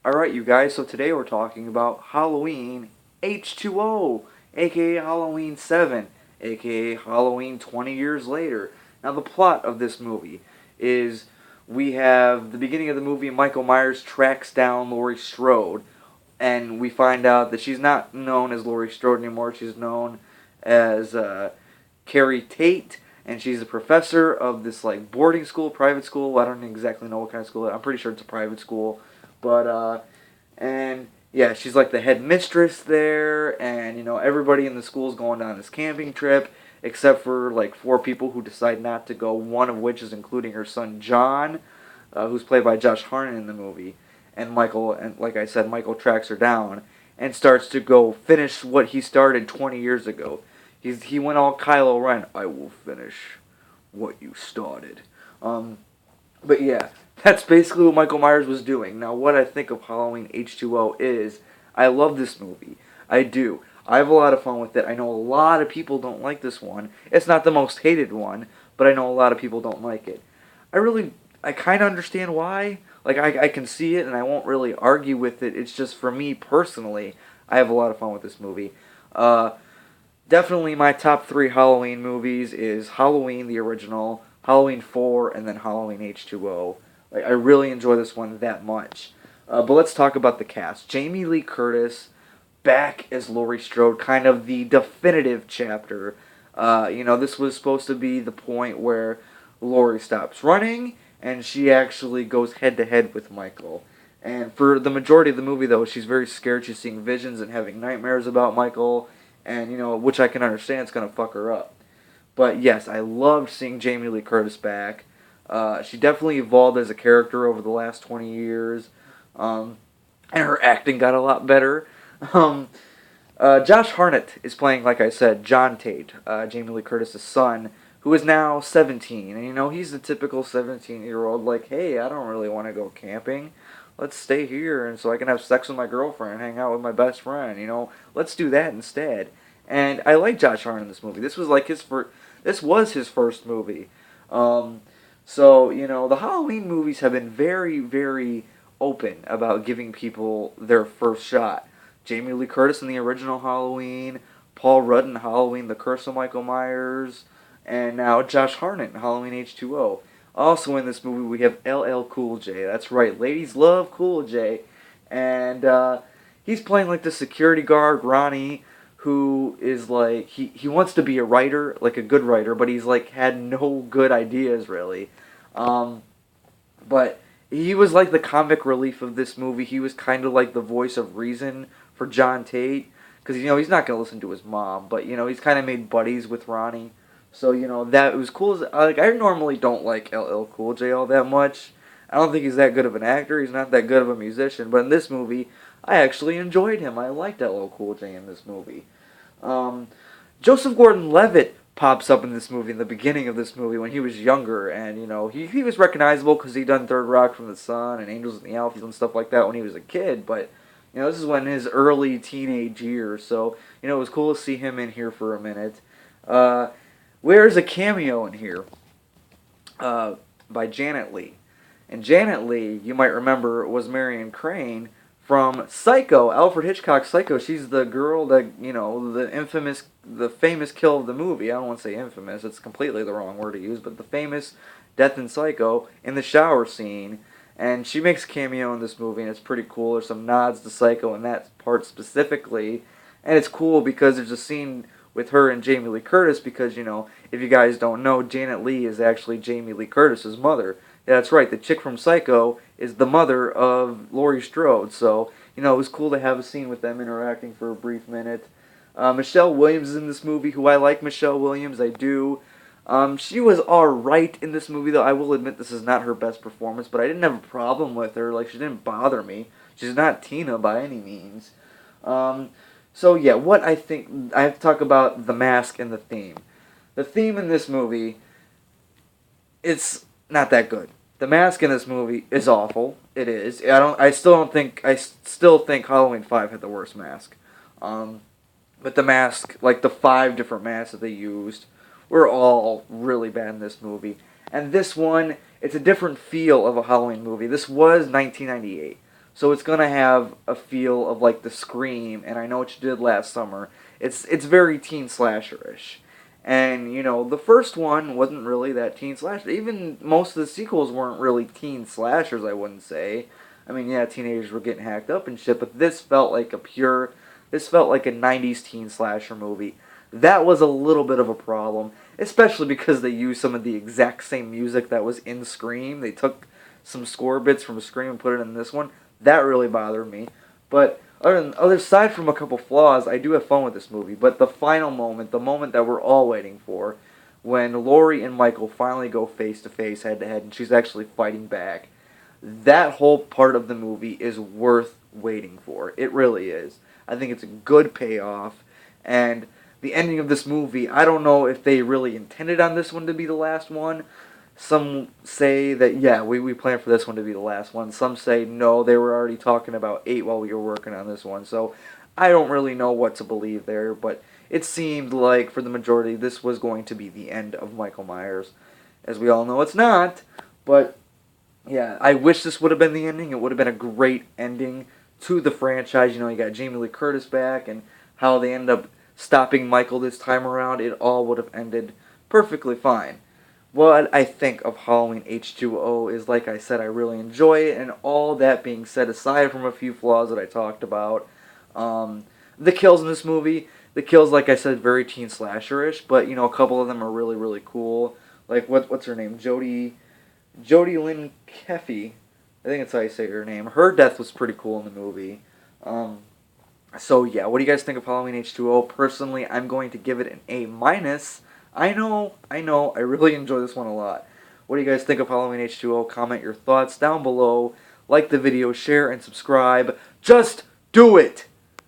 Alright, you guys, so today we're talking about Halloween H20, aka Halloween 7, aka Halloween 20 years later. Now, the plot of this movie is we have the beginning of the movie. Michael Myers tracks down Laurie Strode, and we find out that she's not known as Laurie Strode anymore. She's known as Carrie Tate, and she's a professor of this like boarding school, private school. I don't exactly know what kind of school. I'm pretty sure it's a private school, but and yeah, she's like the head mistress there, and everybody in the school is going on this camping trip except for like four people who decide not to go. One of which is including her son John, who's played by Josh Hartnett in the movie, and Michael. And like I said, Michael tracks her down and starts to go finish what he started 20 years ago. He went all Kylo Ren. I will finish what you started. But yeah, that's basically what Michael Myers was doing. Now, what I think of Halloween H20 is, I love this movie. I do. I have a lot of fun with it. I know a lot of people don't like this one. It's not the most hated one, but I know a lot of people don't like it. I kind of understand why. Like, I can see it, and I won't really argue with it. It's just, for me personally, I have a lot of fun with this movie. Definitely my top three Halloween movies is Halloween, the original, Halloween 4, and then Halloween H20. Like, I really enjoy this one that much. But let's talk about the cast. Jamie Lee Curtis, back as Laurie Strode, kind of the definitive chapter. This was supposed to be the point where Laurie stops running, and she actually goes head-to-head with Michael. And for the majority of the movie, though, she's very scared. She's seeing visions and having nightmares about Michael, and, which I can understand, it's going to fuck her up. But yes, I loved seeing Jamie Lee Curtis back. She definitely evolved as a character over the last 20 years. And her acting got a lot better. Josh Hartnett is playing, like I said, John Tate, Jamie Lee Curtis' son, who is now 17. And, he's the typical 17-year-old, like, hey, I don't really want to go camping. Let's stay here and so I can have sex with my girlfriend and hang out with my best friend. Let's do that instead. And I like Josh Hartnett in this movie. This was like this was his first movie. The Halloween movies have been very, very open about giving people their first shot. Jamie Lee Curtis in the original Halloween, Paul Rudd in Halloween, The Curse of Michael Myers, and now Josh Hartnett in Halloween H20. Also in this movie, we have LL Cool J. That's right, ladies love Cool J. And he's playing like the security guard, Ronnie, who is like, he wants to be a writer, like a good writer, but he's like had no good ideas, really. But he was like the comic relief of this movie. He was kind of like the voice of reason for John Tate. Because, he's not going to listen to his mom, but, he's kind of made buddies with Ronnie. So, that was cool. Like, I normally don't like LL Cool J all that much. I don't think he's that good of an actor. He's not that good of a musician. But in this movie, I actually enjoyed him. I liked LL Cool J in this movie. Joseph Gordon-Levitt pops up in this movie, in the beginning of this movie, when he was younger. And, he was recognizable because he done Third Rock from the Sun and Angels in the Outfield and stuff like that when he was a kid. But, this is when his early teenage years. So, it was cool to see him in here for a minute. Where's a cameo in here by Janet Leigh. And Janet Leigh, you might remember, was Marion Crane from Psycho, Alfred Hitchcock's Psycho. She's the girl that, the famous kill of the movie. I don't want to say infamous, it's completely the wrong word to use, but the famous death in Psycho in the shower scene. And she makes a cameo in this movie, and it's pretty cool. There's some nods to Psycho in that part specifically. And it's cool because there's a scene with her and Jamie Lee Curtis because, if you guys don't know, Janet Leigh is actually Jamie Lee Curtis's mother. Yeah, that's right, the chick from Psycho is the mother of Laurie Strode. So, it was cool to have a scene with them interacting for a brief minute. Michelle Williams is in this movie, who I like Michelle Williams, I do. She was alright in this movie, though. I will admit this is not her best performance, but I didn't have a problem with her. Like, she didn't bother me. She's not Tina by any means. So yeah, what I think, I have to talk about the mask and the theme. The theme in this movie, it's not that good. The mask in this movie is awful. It is. I still think Halloween 5 had the worst mask. But the mask, like the 5 different masks that they used, were all really bad in this movie. And this one, it's a different feel of a Halloween movie. This was 1998. So it's gonna have a feel of like the Scream, and I know what you did last summer. It's very teen slasherish. And you know, the first one wasn't really that teen slasher. Even most of the sequels weren't really teen slashers, I wouldn't say. I mean, yeah, teenagers were getting hacked up and shit, but this felt like a 90s teen slasher movie. That was a little bit of a problem, especially because they used some of the exact same music that was in Scream. They took some score bits from Scream and put it in this one. That really bothered me. But other aside from a couple flaws, I do have fun with this movie. But the final moment, the moment that we're all waiting for, when Laurie and Michael finally go face to face, head to head, and she's actually fighting back, that whole part of the movie is worth waiting for. It really is. I think it's a good payoff, and the ending of this movie, I don't know if they really intended on this one to be the last one. Some say that, yeah, we planned for this one to be the last one. Some say, no, they were already talking about 8 while we were working on this one. So I don't really know what to believe there, but it seemed like, for the majority, this was going to be the end of Michael Myers. As we all know, it's not, but yeah, I wish this would have been the ending. It would have been a great ending to the franchise. You know, you got Jamie Lee Curtis back, and how they end up stopping Michael this time around. It all would have ended perfectly fine. What I think of Halloween H2O is, like I said, I really enjoy it, and all that being said, aside from a few flaws that I talked about, the kills in this movie, the kills, like I said, very teen slasherish, but, you know, a couple of them are really, really cool. Like, what's her name? Jodie Lynn Keffy. I think that's how you say her name. Her death was pretty cool in the movie. So yeah, what do you guys think of Halloween H2O? Personally, I'm going to give it an A minus. I know, I really enjoy this one a lot. What do you guys think of Halloween H2O? Comment your thoughts down below. Like the video, share, and subscribe. Just do it!